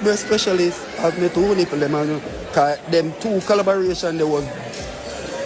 My specialist have me two nipple them and cause them two collaboration they was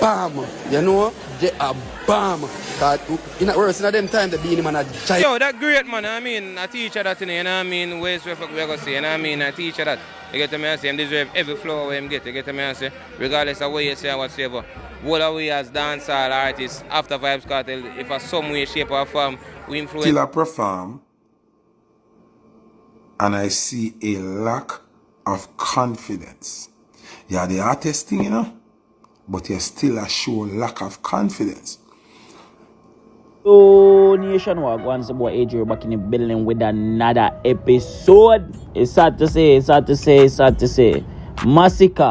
bam. You know? They are bam. Cause in a worse in them time the beanie man a giant. Yo, that great man, I mean, I teach her that, you know what I mean, ways where we are going to say, you know what I mean, I teach her that. You get to me and say, him deserve every floor where him get, you get to me and say, regardless of what you say or whatsoever, what are we as dancehall artists after Vybz Kartel, if a some way, shape or form, we influence. Till I perform, and I see a lack of confidence. Yeah, the artist thing, you know, but you still a show lack of confidence. Yo, Nation Wagwan, it's boy AJ back in the building with another episode. It's sad to say. Masicka,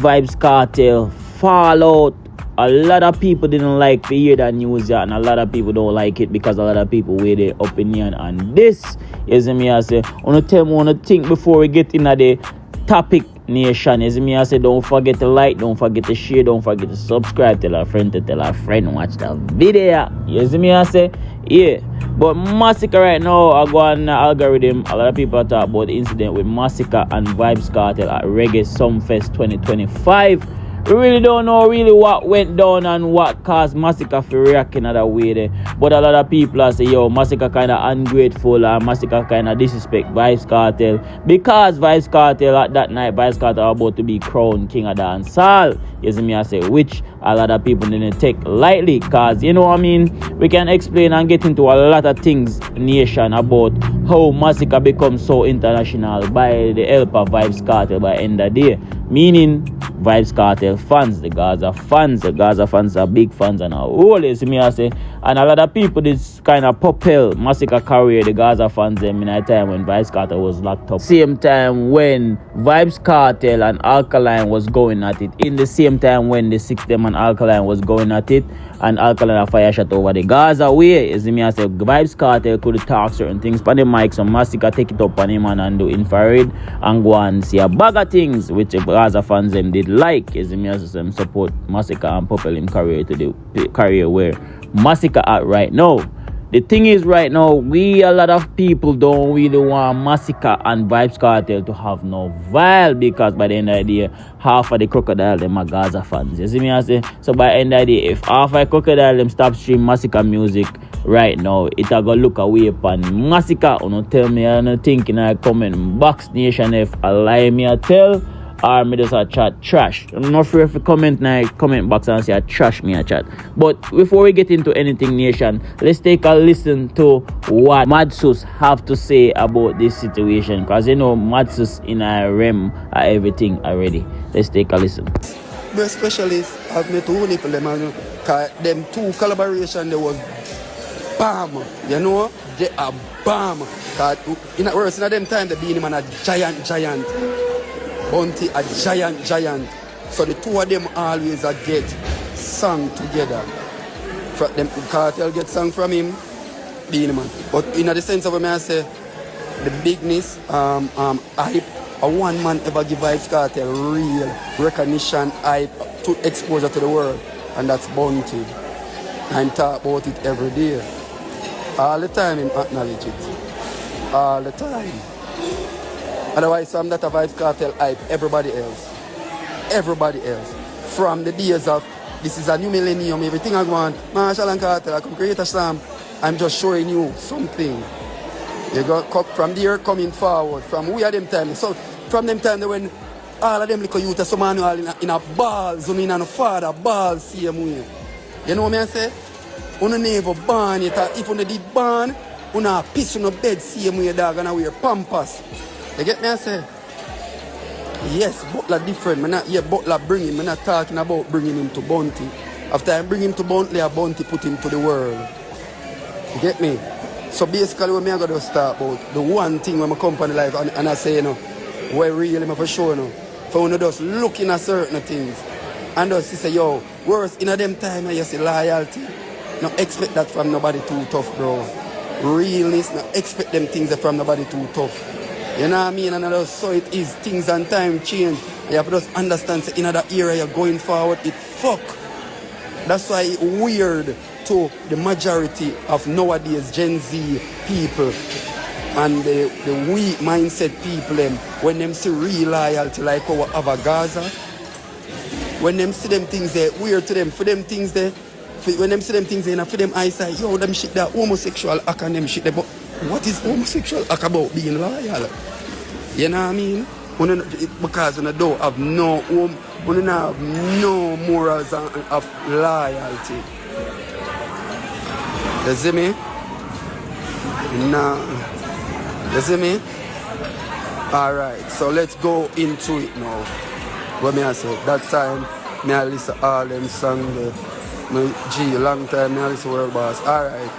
Vybz Kartel, Fallout. A lot of people didn't like to hear that news yet, and a lot of people don't like it because a lot of people weigh their opinion on this. You see me, I say, I want to tell me one thing before we get into the topic, Nation. You see me, I say, don't forget to like, don't forget to share, don't forget to subscribe, tell a friend to tell a friend, watch the video. You see me, I say, yeah. But Masicka right now, I go on the algorithm. A lot of people talk about the incident with Masicka and Vybz Kartel at Reggae Sumfest 2025. We really don't know really what went down and what caused Masicka to react in another way there. But a lot of people are saying, yo, Masicka kind of ungrateful and Masicka kind of disrespect Vybz Kartel. Because Vybz Kartel at that night, Vybz Kartel about to be crowned king of dancehall. You see me, I say, which a lot of people didn't take lightly. Because, you know what I mean, we can explain and get into a lot of things, Nation, about how Masicka becomes so international by the help of Vybz Kartel by end of the day. Meaning, Vybz Kartel fans, the Gaza fans are big fans and all. You see me, I say, and a lot of people this kind of propel Masicka career, the Gaza fans them in a time when Vybz Kartel was locked up. Same time when Vybz Kartel and Alkaline was going at it. In the same time when the 6them and Alkaline was going at it, and Alkaline a fire shot over the Gaza way. You see me, I say, Vybz Kartel could talk certain things on the mic, so Masicka take it up on him and do infrared and go and see a bag of things which the Gaza fans them did like. You see me, as them support Masicka and propel him career to the career where Masicka at right now. The thing is, right now, a lot of people don't really want Masicka and Vybz Kartel to have no vibe, because by the end of the day, half of the crocodile them are Gaza fans. You see me, I say? So by the end of the day, if half of the crocodile them stop stream Masicka music right now, it'll go look away upon Masicka. You tell me, I don't think in a comment box, Nation, if I lie me, I tell. Or me just a chat trash. I'm not sure if you comment in the comment box and say I trash me a chat. But before we get into anything, Nation, let's take a listen to what Madsus have to say about this situation. Because you know Madsus in a realm of everything already. Let's take a listen. My specialist have me two nipple them and cause them two collaboration they was bam. You know? They are bam. Cause in a worse in them time the beanie man a giant. Bounty a giant. So the two of them always a get sung together. From them Kartel get sung from him, Beanie Man. But in the sense of what I say, the bigness, hype, a one man ever give Vybz Kartel real recognition, hype, to exposure to the world, and that's Bounty. I'm talk about it every day. All the time him acknowledge it. All the time. Otherwise, I'm not a Vybz Kartel hype. Everybody else. From the days of this is a new millennium, everything I want, Marshall and Kartel, I come create a slam. I'm just showing you something. You got from there coming forward. From we are them time. So from them time when all of them little youth are some manual in a balls, in a father balls same way. You know what I say? You never born yet. If you did born, you not piss on the bed same way dog and wear pampers. You get me, I say? Yes, Butler different. I'm not here Butler bring him. I'm not talking about bringing him to Bounty. After I bring him to Bounty, Bounty put him to the world. You get me? So basically, what I'm going to start about, the one thing when my company life, and I say, you know, where really I'm for sure, you know, for when you just looking at certain things, and just say, yo, worse, in a them time, you see loyalty. No expect that from nobody too tough, bro. Realness, no expect them things from nobody too tough. You know what I mean? And just so it is, things and time change. You have to just understand, say, in that era you're going forward, it fuck. That's why it's weird to the majority of nowadays Gen Z people. And the weak mindset people them, when them see real loyalty like our other Gaza, when them see them things there weird to them, for them things there, when them see them things there, for them eyesight, yo, them shit that homosexual act and them shit there. But what is homosexual act about being loyal? You know what I mean? Because when I don't have no home, when I have no morals of loyalty. You see me? Nah. You see me? Alright, so let's go into it now. What me I say? That time, me I listen to all them songs there. Me G, long time me I listen to World Boss. Alright.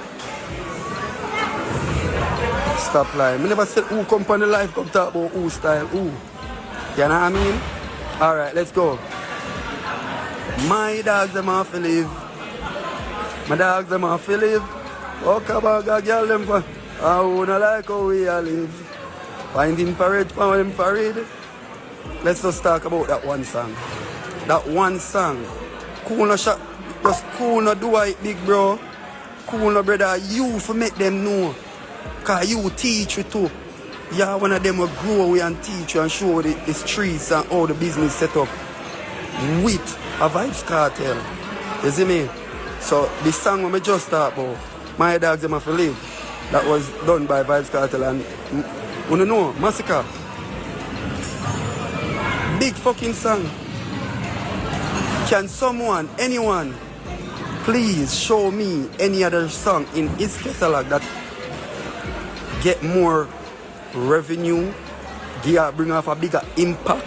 Stop lying. Me never said who come on the life come talk about who style, who. You know what I mean? Alright, let's go. My dogs them off to live. My dogs them off to live. Oh, come on, girl them for. I wanna like how we all live. Finding parade, for them parade. Let's just talk about that one song. That one song. Cool no shot. Just cool no do it, big bro. Cool no brother. You for make them know. Cause you teach you too. Yeah, one of them will grow away and teach you and show the streets and all the business set up with a Vybz cartel. You see me? So the song when we just talk about, My Dogs Them Have to Live, that was done by Vybz cartel and you know, Masicka. Big fucking song. Can someone, anyone, please show me any other song in his catalog that get more revenue, bring off a bigger impact?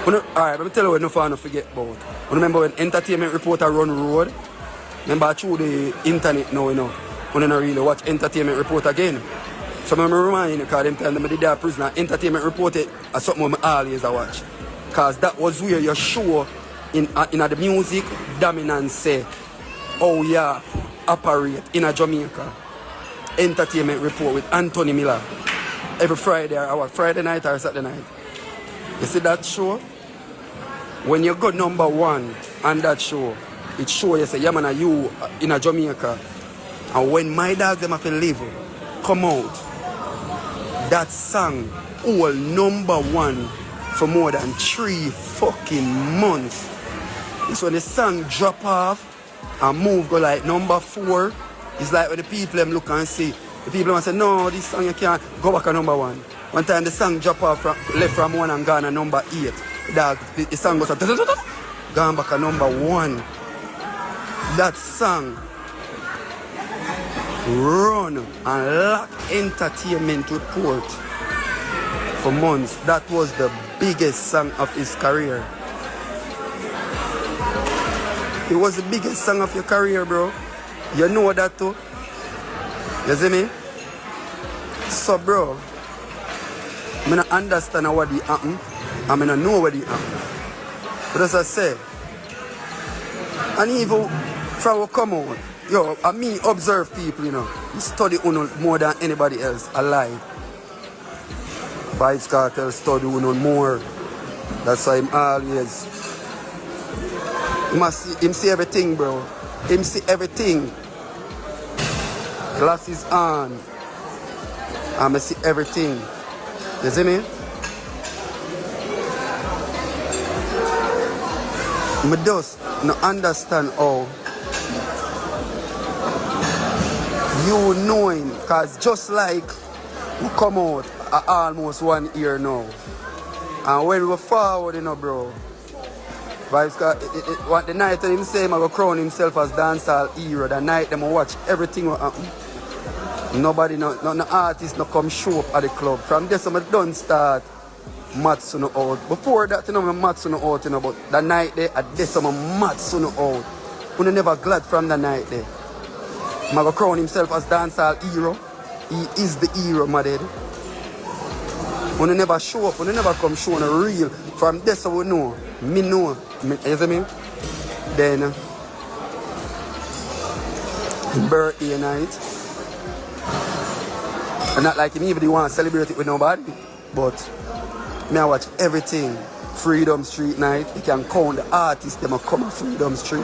Alright, let me tell you what no fun to forget about. Remember when Entertainment Reporter run road? Remember through the internet now, you know. When I don't really watch Entertainment Report again. So I remind you, because them time I did that prisoner, Entertainment Report is something I always watch. Because that was where you show in the music dominance say, oh yeah, operate in a Jamaica. Entertainment Report with Anthony Miller. Every Friday or Friday night or Saturday night. You see that show? When you got number one on that show, it shows you say, yeah man, you in a Jamaica. And when My Dogs Them Have to Live come out, that song all number one for more than 3 fucking months. It's when the song drop off and move go like number 4. It's like when the people them look and see. The people them say, no, this song you can't go back to number 1. One time the song drop off left from 1 and gone to number 8. The song goes gone back to number 1. That song run and lock Entertainment Report for months. That was the biggest song of his career. It was the biggest song of your career, bro. You know that too? You see me? So, bro, I don't understand what happened. I don't know what happened. But as I say, and even from come on, yo, I me observe people, you know, study Uno more than anybody else alive. Vybz cartel study Uno more. That's why him always. Him see everything, bro. Him see everything. Glasses on. I see everything. You see me? I just not understand how you knowing, because just like we come out almost 1 year now, and when we go forward, you know, bro, Vybz, what the night him say, I go crown himself as dancehall hero. The night them watch everything what happen. Nobody, no artist no come show up at the club. From this I don't start Madsus no out. Before that, you know, Madsus no out, you know, but the night there, at this I'm Madsus no out. We never glad from the night there. I go crown himself as dancehall hero. He is the hero, my daddy. We never show up, we never come show no real. From this we know. Me know. You see me? Then birthday night. And not like him even want to celebrate it with nobody. But me I watch everything. Freedom Street night. You can count the artists them come on Freedom Street.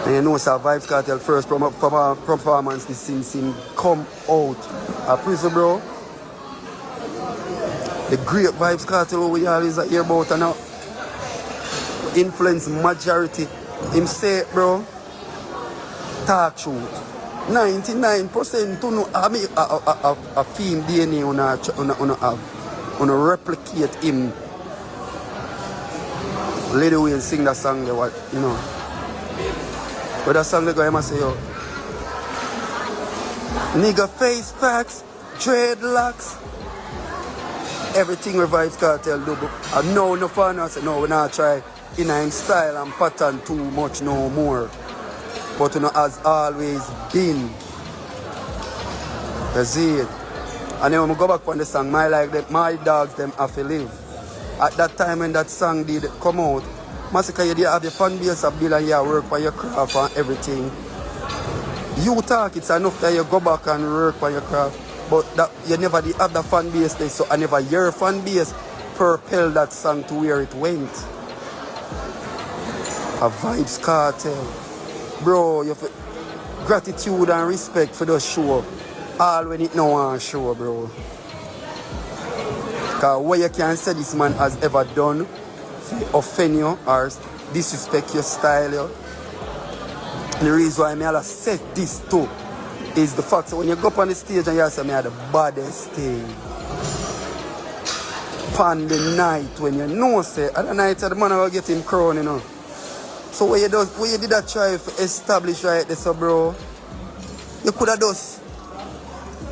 And you know, sir, Vybz Kartel first performance, this since him come out of prison, bro. The great Vybz Kartel we always hear about and now influence majority. Him say, bro, talk truth. 99% to know I mean a film DNA on a replicate him. Lady Wayne sing that song there, what you know. But that song they go, I must say, yo. Nigga face facts, dreadlocks. Everything with Vybz Kartel do. I know no fun. I say, no, we not try in him style and pattern too much no more. But you know, has always been. You see it. And then when we go back on the song, my dogs, them have to live. At that time when that song did come out, Masicka, you have your fan base a bill and you work for your craft and everything. You talk, it's enough that you go back and work for your craft. But that you never did have the fan base there, so I never your fan base propelled that song to where it went. A Vybz Kartel. Bro, you have gratitude and respect for the show. All when it no one show, bro. Because what you can say this man has ever done to offend you or disrespect your style. You. The reason why I said this too is the fact that when you go up on the stage and you say, I the baddest thing. Upon the night when you know, say, at the night the man will get him crown, you know. So what you did that try to establish right there, so bro, you could have just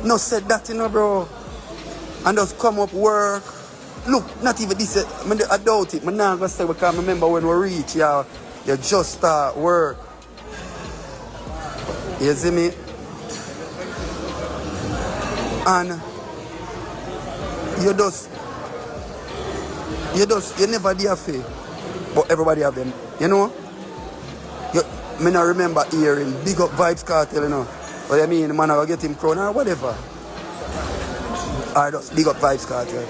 not said that, you know, bro. And just come up work. Look, not even this, I doubt it. I'm not going to say because I remember when we reach, you just start work. You see me? And you never did fair. But everybody have them, you know? I not remember hearing big up Vybz Kartel, you know. What I mean, man, I will get him crown or whatever. Or just big up Vybz Kartel.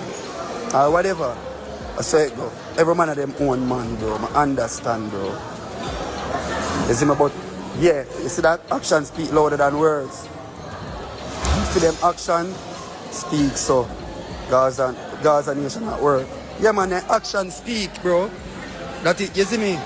Or whatever. I say it, bro. Every man of them own man, bro. I understand, bro. You see me, but yeah, you see that actions speak louder than words. For them action speak, so Gaza nation at work. Yeah, man, the action speak, bro. That it, you see me?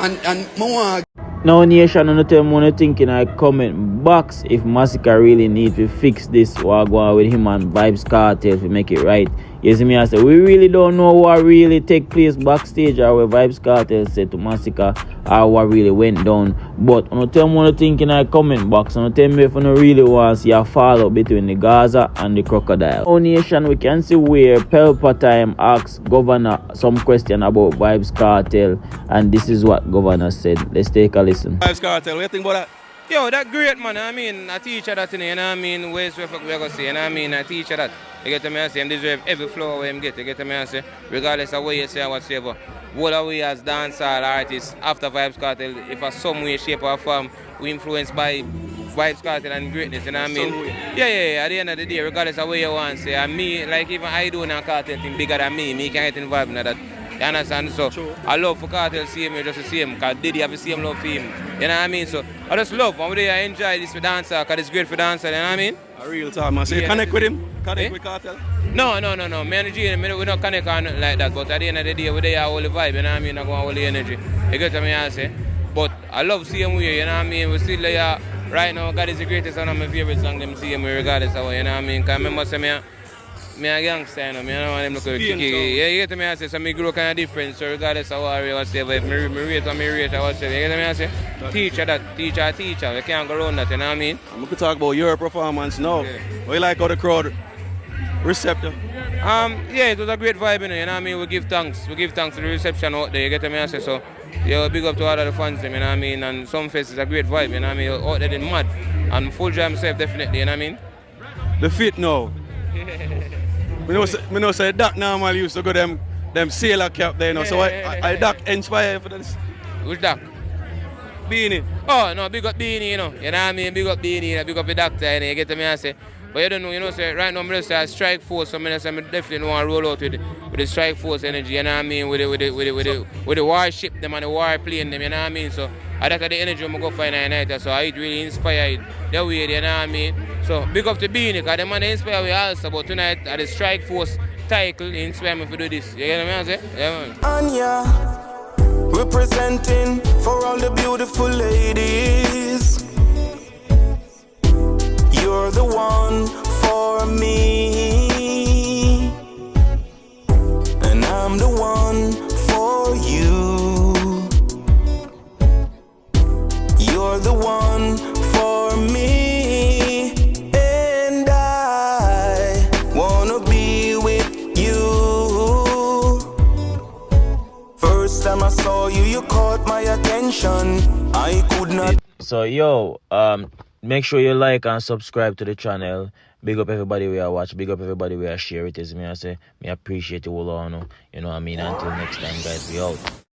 And more. Now, nation, I tell me what you think in a comment box if Masicka really need to fix this or go on with him and Vybz Kartel to make it right. You see me, I say, we really don't know what really take place backstage or where Vybz Kartel said to Masicka or what really went down. But I tell me what you think in a comment box and tell me if you really want to see a follow between the Gaza and the crocodile. Now, nation, we can see where Time asked Governor some question about Vybz Kartel, and this is what Governor said. Let's take a listen. Vybz Kartel, what do you think about that? Yo, that great, man. I mean, I teach her that, you know what I mean? Ways where we go say, you know what I mean? I teach her that. You get to me, I say, him deserve every floor where him get. You get to me, I say, regardless of what you say or whatsoever. What are we as dancehall artists after Vybz Kartel, if in some way, shape or form, we influenced by Vybz Kartel and greatness, you know what I mean? Yeah. At the end of the day, regardless of what you want to say, and me, like even I do now Kartel thing bigger than me can't get involved in that. You understand? So, I love for Kartel see him, just to see him, because Diddy have the same love for him. You know what I mean? So, I just love, and I enjoy this for dancer, because it's great for dancer, you know what I mean? A real time, man. So, you connect with him? Connect with Kartel? No. Me and the G, we don't connect on like that, but at the end of the day, we there all the vibe, you know what I mean? I go all the energy. You get what I say? But I love seeing way, you know what I mean? We still there right now, God is the greatest, one of my favorite songs, them see him regardless of what, you know what I mean? Because I remember saying, me a gangster, you know, I don't want them to look kicky. Yeah, you get to me, I say, so me grow kind of different, so regardless of what I whatever, if me rate or me rate or whatever, you get to me, I say, teacher, you can't go around that, you know what I mean? We could talk about your performance now. Yeah. What you like how the crowd receptive? Yeah, it was a great vibe, you know what I mean? We give thanks to the reception out there, you get to me, I say, so, yeah, big up to all of the fans, you know what I mean? And some face is a great vibe, you know what I mean? Out there, they're mad. And full jam myself, definitely, you know what I mean? The fit now. I know say Doc normally used to go them sailor cap there, you know. So I Doc inspired for this. Which Doc? Beanie. Oh no, big up Beanie, you know. You know what I mean? Big up Beanie, big up the doctor, you know, you get to me and say. But you don't know, you know, say right now I'm just say I strike force, so I definitely don't want to roll out with the strike force energy, you know what I mean, with the warship them and the warplane them, you know what I mean? So that's the energy I'm go find at night. So I really inspired the way, you know what I mean? So big up to Beanie, because the man inspire me also, but tonight at the strike force title inspire me to do this. You get what I'm saying? Yeah, man. Anya, representing for all the beautiful ladies. You're the one for me, and I'm the one for you. You're the one for me, and I wanna be with you. First time I saw you, you caught my attention. I could not. So yo, make sure you like and subscribe to the channel. Big up everybody we are watch. Big up everybody we are share it. Is me I say, me appreciate you all on. You know what I mean? Until next time, guys, we out.